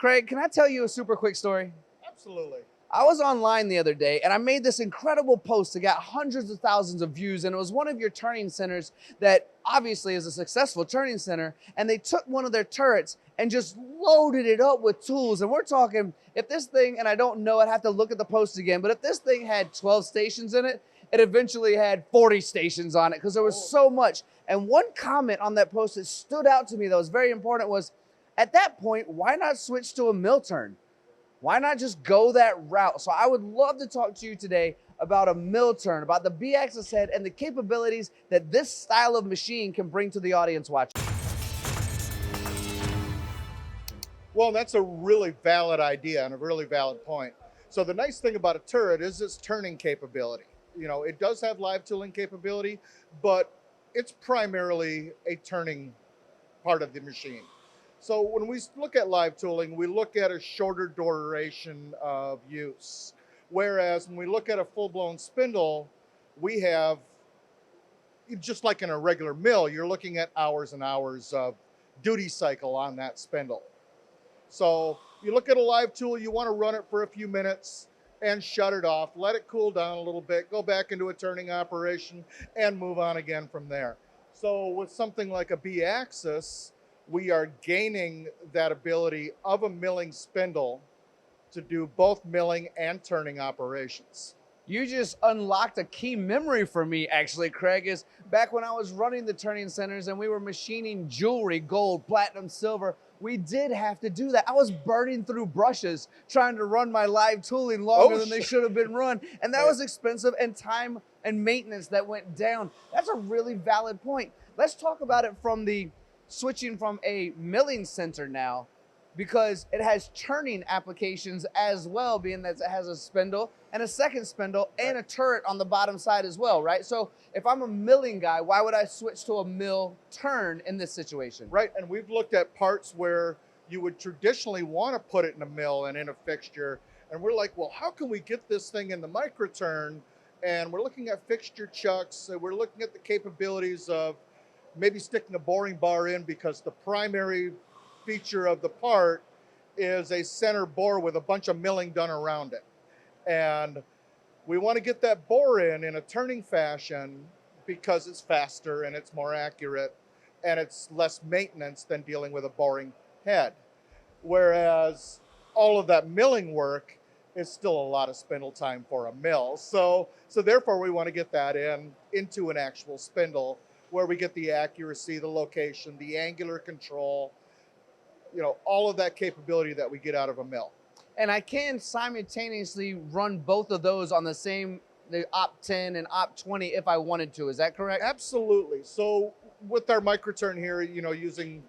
Craig, can I tell you a super quick story? Absolutely. I was online the other day and I made this incredible post that got hundreds of thousands of views, and it was one of your turning centers that obviously is a successful turning center, and they took one of their turrets and just loaded it up with tools. And we're talking, if this thing, and I don't know, I'd have to look at the post again, but if this thing had 12 stations in it, it eventually had 40 stations on it because there was so much. And one comment on that post that stood out to me that was very important was, at that point, why not switch to a mill turn? Why not just go that route? So I would love to talk to you today about a mill turn, about the B-axis head and the capabilities that this style of machine can bring to the audience watching. Well, that's a really valid idea and a really valid point. So the nice thing about a turret is its turning capability. You know, it does have live tooling capability, but it's primarily a turning part of the machine. So when we look at live tooling, we look at a shorter duration of use. Whereas when we look at a full-blown spindle, we have, just like in a regular mill, you're looking at hours and hours of duty cycle on that spindle. So you look at a live tool, you want to run it for a few minutes and shut it off, let it cool down a little bit, go back into a turning operation and move on again from there. So with something like a B-axis, we are gaining that ability of a milling spindle to do both milling and turning operations. You just unlocked a key memory for me, actually, Craig, is back when I was running the turning centers and we were machining jewelry, gold, platinum, silver, we did have to do that. I was burning through brushes trying to run my live tooling longer than they should have been run. And that was expensive, and time and maintenance that went down. That's a really valid point. Let's talk about it from the switching from a milling center now, because it has turning applications as well, being that it has a spindle and a second spindle and a turret on the bottom side as well, right? So if I'm a milling guy, why would I switch to a mill turn in this situation? Right, and we've looked at parts where you would traditionally want to put it in a mill and in a fixture, and we're like, well, how can we get this thing in the microturn? And we're looking at fixture chucks, and we're looking at the capabilities of maybe sticking a boring bar in, because the primary feature of the part is a center bore with a bunch of milling done around it. And we want to get that bore in a turning fashion because it's faster and it's more accurate and it's less maintenance than dealing with a boring head. Whereas all of that milling work is still a lot of spindle time for a mill. So therefore we want to get that into an actual spindle where we get the accuracy, the location, the angular control, you know, all of that capability that we get out of a mill. And I can simultaneously run both of those on the op 10 and op 20 if I wanted to. Is that correct? Absolutely. So with our microturn here, you know, using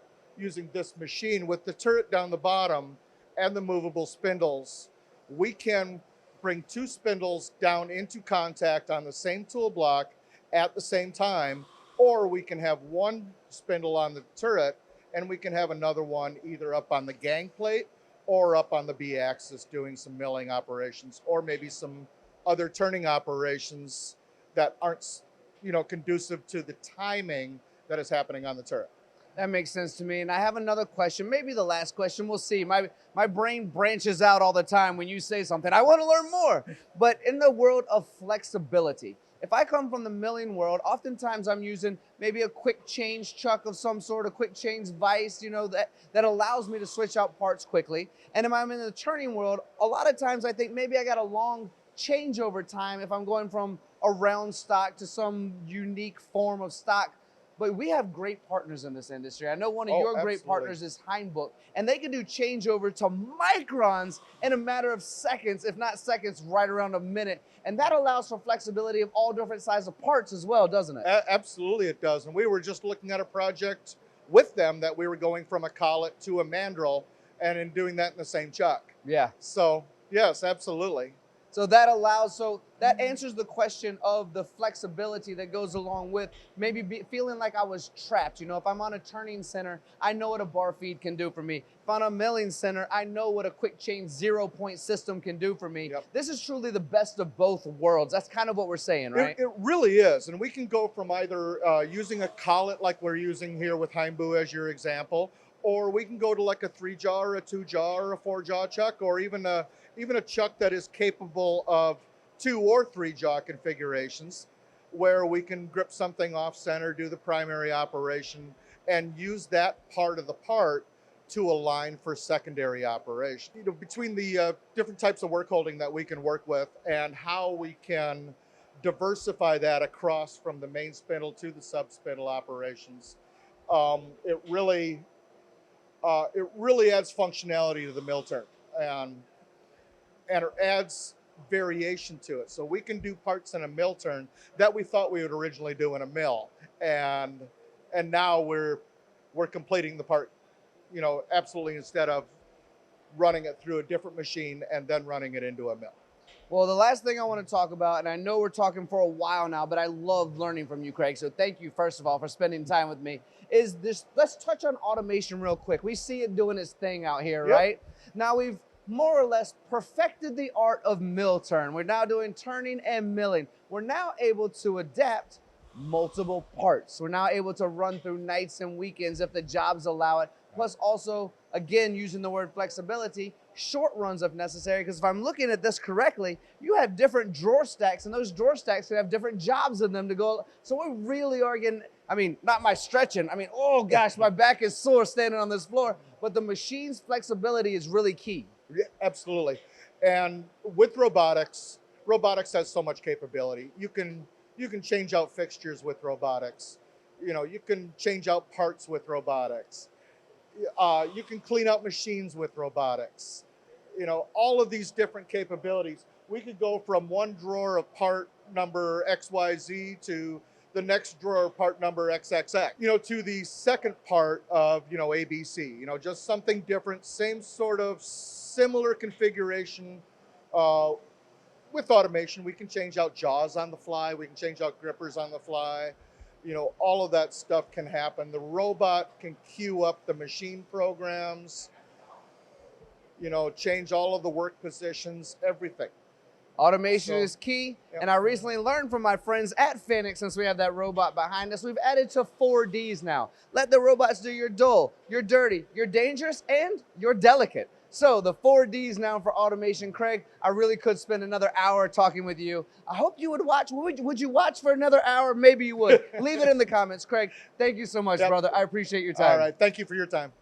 this machine with the turret down the bottom and the movable spindles, we can bring two spindles down into contact on the same tool block at the same time, or we can have one spindle on the turret and we can have another one either up on the gang plate or up on the B-axis doing some milling operations, or maybe some other turning operations that aren't, you know, conducive to the timing that is happening on the turret. That makes sense to me. And I have another question, maybe the last question. We'll see. My brain branches out all the time when you say something. I want to learn more. But in the world of flexibility, if I come from the milling world, oftentimes I'm using maybe a quick change chuck of some sort, a quick change vise, you know, that allows me to switch out parts quickly. And if I'm in the turning world, a lot of times I think maybe I got a long changeover time if I'm going from a round stock to some unique form of stock. But we have great partners in this industry. I know one of your great partners is Heinbook, and they can do changeover to microns in a matter of seconds, if not seconds, right around a minute. And that allows for flexibility of all different sizes of parts as well, doesn't it? Absolutely it does. And we were just looking at a project with them that we were going from a collet to a mandrel, and in doing that in the same chuck. Yeah. So yes, absolutely. So that answers the question of the flexibility that goes along with maybe feeling like I was trapped. You know, if I'm on a turning center, I know what a bar feed can do for me. If I'm on a milling center, I know what a quick change 0-point system can do for me. Yep. This is truly the best of both worlds. That's kind of what we're saying, right? It really is. And we can go from either using a collet like we're using here with Heimbu as your example, or we can go to like a 3-jaw or a 2-jaw or a 4-jaw chuck, or even a chuck that is capable of 2 or 3-jaw configurations, where we can grip something off center, do the primary operation, and use that part of the part to align for secondary operation. You know, between the different types of work holding that we can work with and how we can diversify that across from the main spindle to the sub spindle operations, it really adds functionality to the mill turn, and it adds variation to it. So we can do parts in a mill turn that we thought we would originally do in a mill, and now we're completing the part, you know, absolutely, instead of running it through a different machine and then running it into a mill. Well, the last thing I want to talk about, and I know we're talking for a while now, but I love learning from you, Craig. So thank you, first of all, for spending time with me. Is this? Let's touch on automation real quick. We see it doing its thing out here, Yep. right? Now we've more or less perfected the art of mill turn. We're now doing turning and milling. We're now able to adapt multiple parts. We're now able to run through nights and weekends if the jobs allow it. Plus also, again, using the word flexibility, short runs if necessary, because if I'm looking at this correctly, you have different drawer stacks, and those drawer stacks can have different jobs in them to go. So we really are getting, I mean, not my stretching. I mean, oh gosh, my back is sore standing on this floor, but the machine's flexibility is really key. Yeah, absolutely. And with robotics has so much capability. You can change out fixtures with robotics. You know, you can change out parts with robotics. You can clean out machines with robotics. You know, all of these different capabilities. We could go from one drawer of part number XYZ to the next drawer of part number XXX, you know, to the second part of, you know, ABC, you know, just something different, same sort of similar configuration. With automation, we can change out jaws on the fly. We can change out grippers on the fly. You know, all of that stuff can happen. The robot can queue up the machine programs, you know, change all of the work positions, everything. Automation So, is key, yep. and I recently learned from my friends at Phoenix, since we have that robot behind us, we've added to 4Ds now. Let the robots do your dull, your dirty, your dangerous, and your delicate. So the 4Ds now for automation. Craig, I really could spend another hour talking with you. I hope you would watch. Would you watch for another hour? Maybe you would. Leave it in the comments. Craig, thank you so much, Yep. brother. I appreciate your time. All right. Thank you for your time.